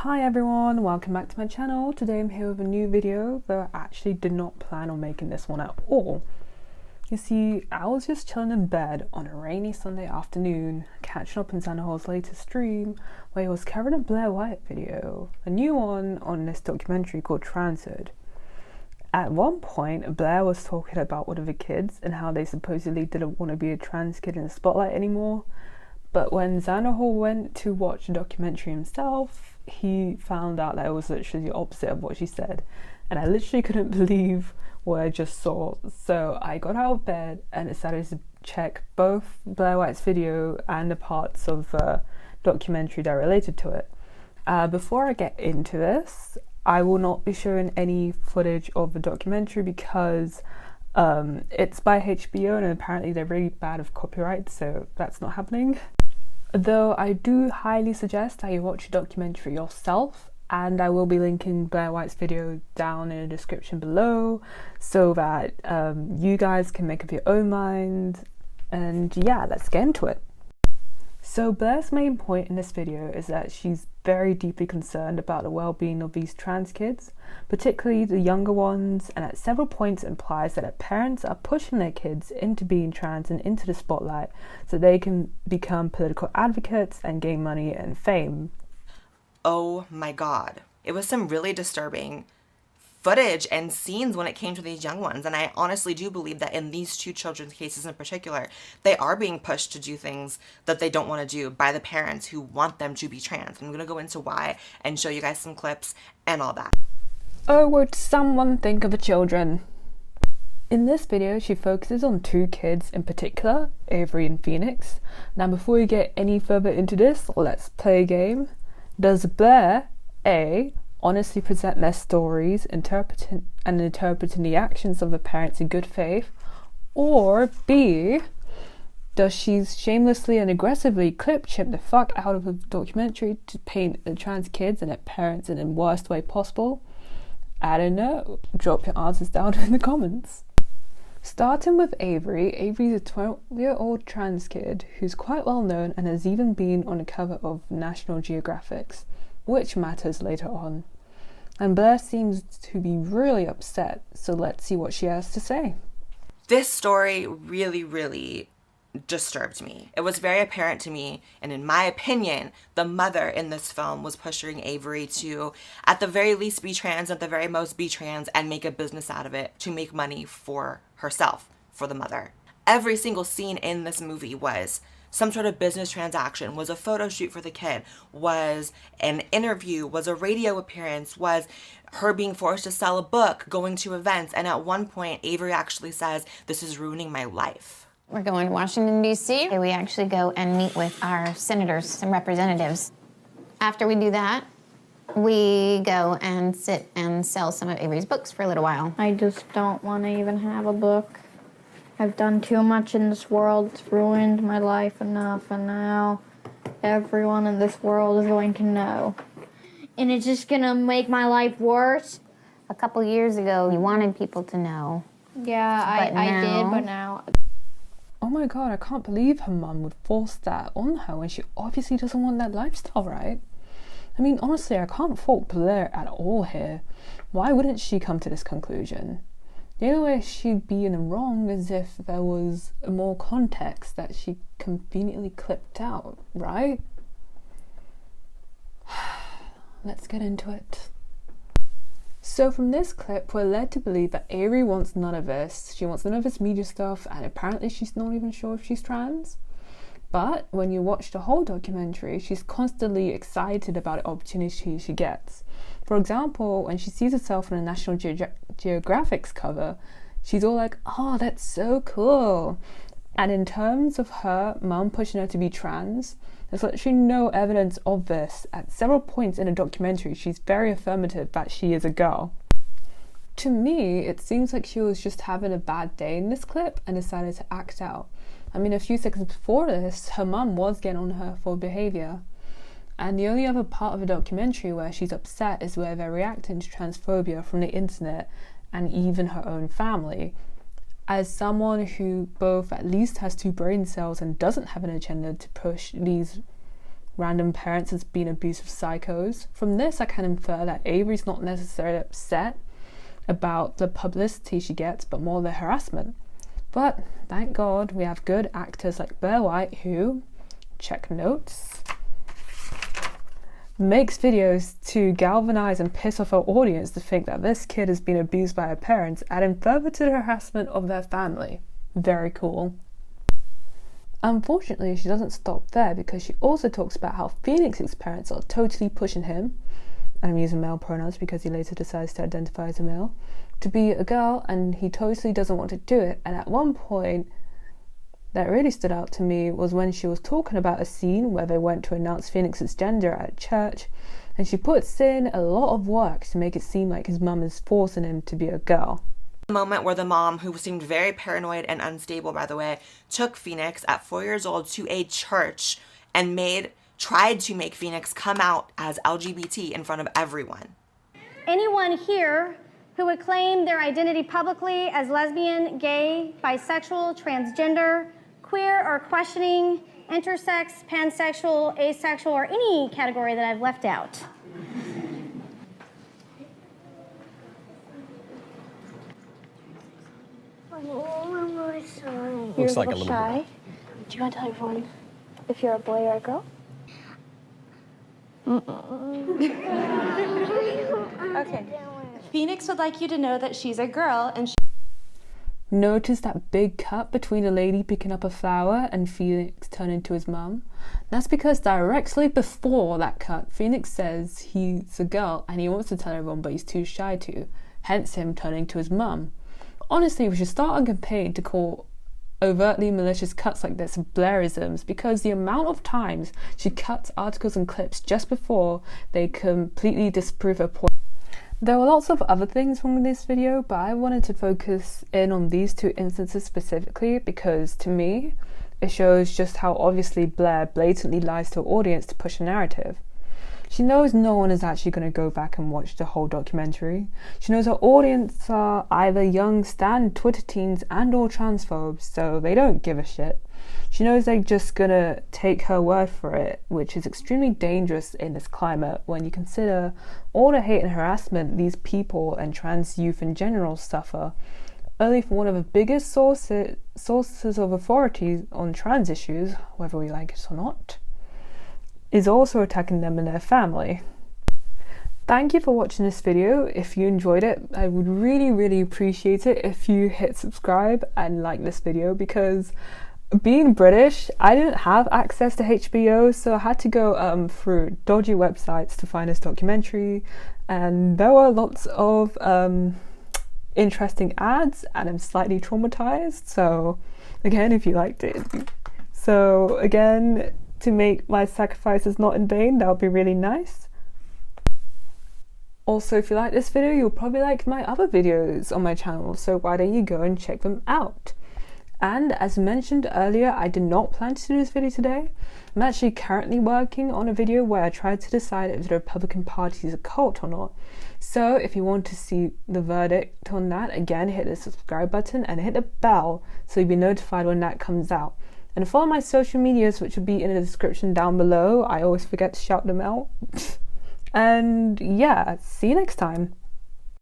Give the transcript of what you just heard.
Hi everyone, welcome back to my channel. Today I'm here with a new video, though I actually did not plan on making this one at all. You see, I was just chilling in bed on a rainy Sunday afternoon, catching up on Xanaho's latest stream, where he was covering a Blaire White video, a new one on this documentary called Transphobic. At one point, Blaire was talking about one of the kids and how they supposedly didn't want to be a trans kid in the spotlight anymore. But when Xanaho went to watch the documentary himself, he found out that it was literally the opposite of what she said. And I literally couldn't believe what I just saw. So I got out of bed and decided to check both Blaire White's video and the parts of the documentary that related to it. Before I get into this, I will not be showing any footage of the documentary because it's by HBO and apparently they're really bad with copyright, so that's not happening. Though I do highly suggest that you watch the documentary yourself, and I will be linking Blaire White's video down in the description below so that you guys can make up your own mind. And yeah, let's get into it. So Blaire's main point in this video is that she's very deeply concerned about the well-being of these trans kids, particularly the younger ones, and at several points implies that her parents are pushing their kids into being trans and into the spotlight so they can become political advocates and gain money and fame. Oh my god. It was some really disturbing footage and scenes when it came to these young ones, and I honestly do believe that in these two children's cases in particular, they are being pushed to do things that they don't want to do by the parents who want them to be trans. I'm going to go into why and show you guys some clips and all that. Oh, would someone think of the children? In this video, she focuses on two kids in particular, Avery and Phoenix. Now before we get any further into this, let's play a game. Does Blaire, A, honestly present their stories, interpreting the actions of the parents in good faith, or B, does she shamelessly and aggressively clip-chip the fuck out of the documentary to paint the trans kids and their parents in the worst way possible? I don't know. Drop your answers down in the comments. Starting with Avery, Avery's a 12-year-old trans kid who's quite well known and has even been on the cover of National Geographic's, which matters later on. And Blaire seems to be really upset, so let's see what she has to say. This story really disturbed me. It was very apparent to me, and in my opinion, the mother in this film was pushing Avery to, at the very least, be trans, at the very most be trans, and make a business out of it to make money for herself, for the mother. Every single scene in this movie was some sort of business transaction, was a photo shoot for the kid, was an interview, was a radio appearance, was her being forced to sell a book, going to events, and at one point, Avery actually says, "This is ruining my life." We're going to Washington, D.C. We actually go and meet with our senators and representatives. After we do that, we go and sit and sell some of Avery's books for a little while. I just don't want to even have a book. I've done too much in this world. It's ruined my life enough, and now everyone in this world is going to know. And it's just going to make my life worse. A couple years ago, you wanted people to know. Yeah, I did, but now... Oh my god, I can't believe her mum would force that on her when she obviously doesn't want that lifestyle, right? I mean, honestly, I can't fault Blaire at all here. Why wouldn't she come to this conclusion? The only way she'd be in the wrong is if there was more context that she conveniently clipped out, right? Let's get into it. So from this clip, we're led to believe that Avery wants none of this. She wants none of this media stuff, and apparently she's not even sure if she's trans. But when you watch the whole documentary, she's constantly excited about the opportunities she gets. For example, when she sees herself on a National Geographic's cover, she's all like, "Oh, that's so cool." And in terms of her mum pushing her to be trans, there's literally no evidence of this. At several points in the documentary, she's very affirmative that she is a girl. To me, it seems like she was just having a bad day in this clip and decided to act out. I mean, a few seconds before this, her mum was getting on her for behaviour. And the only other part of the documentary where she's upset is where they're reacting to transphobia from the internet and even her own family. As someone who both at least has two brain cells and doesn't have an agenda to push these random parents as being abusive psychos. From this, I can infer that Avery's not necessarily upset about the publicity she gets, but more the harassment. But thank God we have good actors like Blaire White who, check notes, makes videos to galvanize and piss off her audience to think that this kid has been abused by her parents, adding further to the harassment of their family. Very cool. Unfortunately, she doesn't stop there, because she also talks about how Phoenix's parents are totally pushing him, and I'm using male pronouns because he later decides to identify as a male, to be a girl, and he totally doesn't want to do it. And at one point that really stood out to me was when she was talking about a scene where they went to announce Phoenix's gender at church, and she puts in a lot of work to make it seem like his mum is forcing him to be a girl. The moment where the mom, who seemed very paranoid and unstable, by the way, took Phoenix at 4 years old to a church and tried to make Phoenix come out as LGBT in front of everyone. Anyone here who would claim their identity publicly as lesbian, gay, bisexual, transgender, queer, or questioning, intersex, pansexual, asexual, or any category that I've left out. I'm really sorry. Looks like a little shy. Do you want to tell everyone if you're a boy or a girl? Okay. Phoenix would like you to know that she's a girl and Notice that big cut between a lady picking up a flower and Phoenix turning to his mum? That's because directly before that cut, Phoenix says he's a girl and he wants to tell everyone, but he's too shy to, hence him turning to his mum. Honestly, we should start a campaign to call overtly malicious cuts like this Blairisms, because the amount of times she cuts articles and clips just before they completely disprove her point. There were lots of other things wrong with this video, but I wanted to focus in on these two instances specifically because, to me, it shows just how obviously Blaire blatantly lies to her audience to push a narrative. She knows no one is actually going to go back and watch the whole documentary. She knows her audience are either young stan Twitter teens and or transphobes, so they don't give a shit. She knows they're just going to take her word for it, which is extremely dangerous in this climate when you consider all the hate and harassment these people and trans youth in general suffer, only from one of the biggest sources of authority on trans issues, whether we like it or not, is also attacking them and their family. Thank you for watching this video. If you enjoyed it, I would really appreciate it if you hit subscribe and like this video, because being British, I didn't have access to HBO, so I had to go through dodgy websites to find this documentary, and there were lots of interesting ads, and I'm slightly traumatized, so again, if you liked it. So again, to make my sacrifices not in vain, that would be really nice. Also, if you like this video, you'll probably like my other videos on my channel, so why don't you go and check them out. And as mentioned earlier, I did not plan to do this video today. I'm actually currently working on a video where I tried to decide if the Republican Party is a cult or not. So if you want to see the verdict on that, again, hit the subscribe button and hit the bell so you'll be notified when that comes out. And follow my social medias, which will be in the description down below. I always forget to shout them out. And yeah, see you next time.